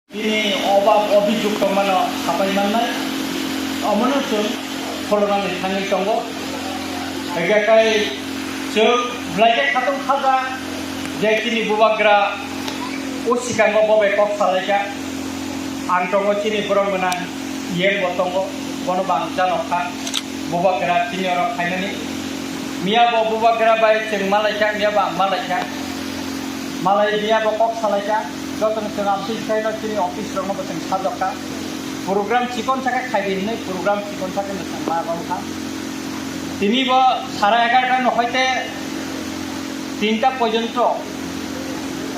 ini obak obijuk mana sampai mana amanah tu kolongan tangil tunggu agak kai cek belajar katung kaza jadi ni bubagra usikan go bobe kok salaka antonggo cini borong menang yen botonggo bono bangsa nokha bubagra cini orang kainani mia bo bubagra bai ceng malaka mia ba malaka malai dia bo kok salaka joton senam sisai cini office rong bo ceng sadaka program cikon saka খাইদিন নাই program cikon saka nesang ma bangsa তিনি bo 11:30 নহইতে 3টা পর্যন্ত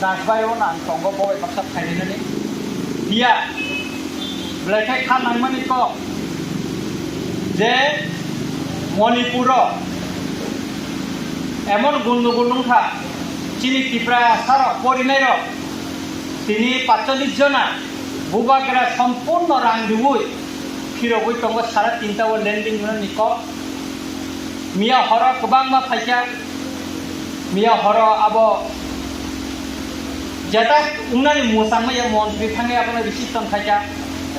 রাজবায়ও না সঙ্গ বই বাক্সা খাইদিননি দিয়া ব্লেখাই খান নাংমানি ক যে মণিপুর এমন গুন্দু গুন্দুংখা চিনি ত্রিপুরা সার পরিনাই তিনি 45 জনা বুবাগরা সম্পূর্ণ রাং দিবই ফিরবই তঙ্গ 3:30 ল্যান্ডিং নিক মিয়া হর গোবাং মা ফাইকা মিয়া হর আব যেটা উনানি মোসাংমাইয়া মন্ত্রী থাঙে আপনার রিসিপশন থাকা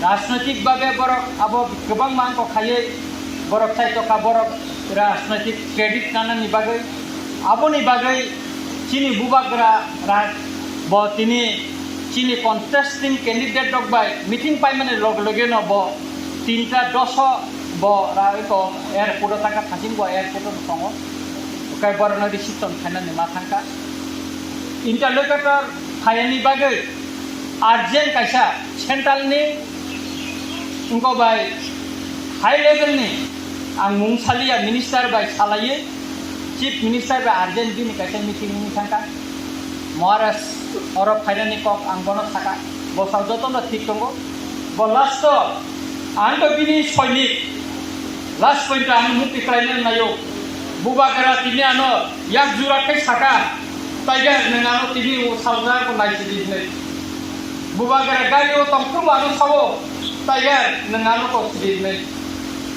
রাজনৈতিক ভাবে বরক আব গোবাং মাংক খাইয়ে বরক চাইতকা বরক রাজনৈতিক ক্রেডিট নানানি বাগৈ আবনি বাগৈ চিনি বুবাগরা রাজ ব তিনি চিনি কন্টেস্টিং ক্যান্ডিডেট ডকবাই মিটিং পাই মানে লগ লগে ন ব 3:10 ব রাইক এয়ারপোর্ট থাকা থাকিম ব এয়ারপোর্ট সঙ্গ কাই বরনা রিসিপশন খাইনানি মা থাকা ইন্টারলোকেটর খাইনি বাগৈ আর্জেন্ট কাইসা सेंट्रलनि उनको बाय हाई लेवलनि आं मुंसालिया मिनिस्टार बाय सालायो चीफ मिनिस्टार बाय आर्जेंट दिनि काइसा मिटिं नि थांका महाराज अरब फाइनानि कक आं बनो थाका बसाव जतन ठीक दंगो ब लास्ट आं तो बिनि सैनिक लास्ट पॉइंट आं मुक्ति खालायनो नायो बुबागरा तिनि आनो याक जुराखै साका ताइगा नङानो तिनि सावजा को नायसिदिनै बुबागरा गारियो तंखौ मानो सावो ताइगा नङानो को सिदिनै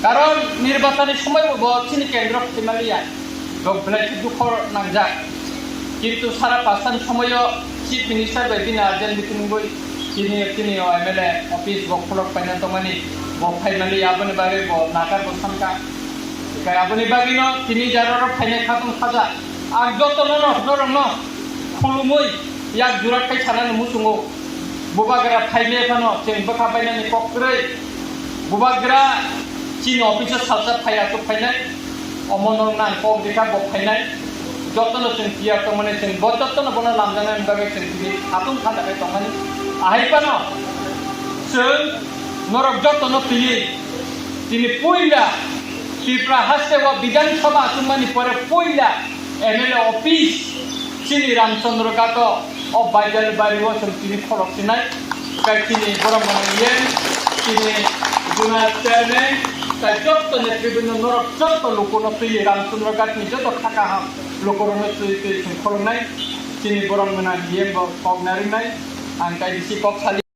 कारण निर्वाचननि समय बचिनि केंद्र प्रतिमालिया गब्लाय दुखर नांजा किन्तु सारा पासान समय चीफ मिनिस्टार बायदि आर्जेंट मिटिं गय तिनि एमएलए ऑफिस बखलक फाइना तमानि ब फाइनालि आबनि बागे ब नागार बसानका गाय आबनि बागिनो तिनि जारर फाइना खातुम खाजा आं जतन न खुलुमै याक जुराखै सानानि मुसुङो बुबागरा फाइले फानो जों बखा बायनानि कक्रै बुबागरा चीन ऑफिस सालसा फाया तो फाइनाय अमनर नां कक देखा ब फाइनाय जतन जों पिया तो माने जों बजतन बना लामजानाय बागे जों तिनि खातुम खाजाखै तमानि आहायपानो जों नरक जतन पियै तिनि पयला त्रिपुरा हास्टेवा विधानसभा आसुमानि परे पयला एमएलए ऑफिस चिनी रामचंद्र गात अब बाइजल बारिव तिनी खरकसिनाय गायथिनि बरमनाय तिनी जुना चेयरमैन ताइ जत नेतृबृंद नरक जत लोकनो फैयो रामचंद्र गातनि जत थाका हाम लोकरनो फैयो खरनाय तिनी बरमनाय कगनारिनाय आं गायदिसि कक सालि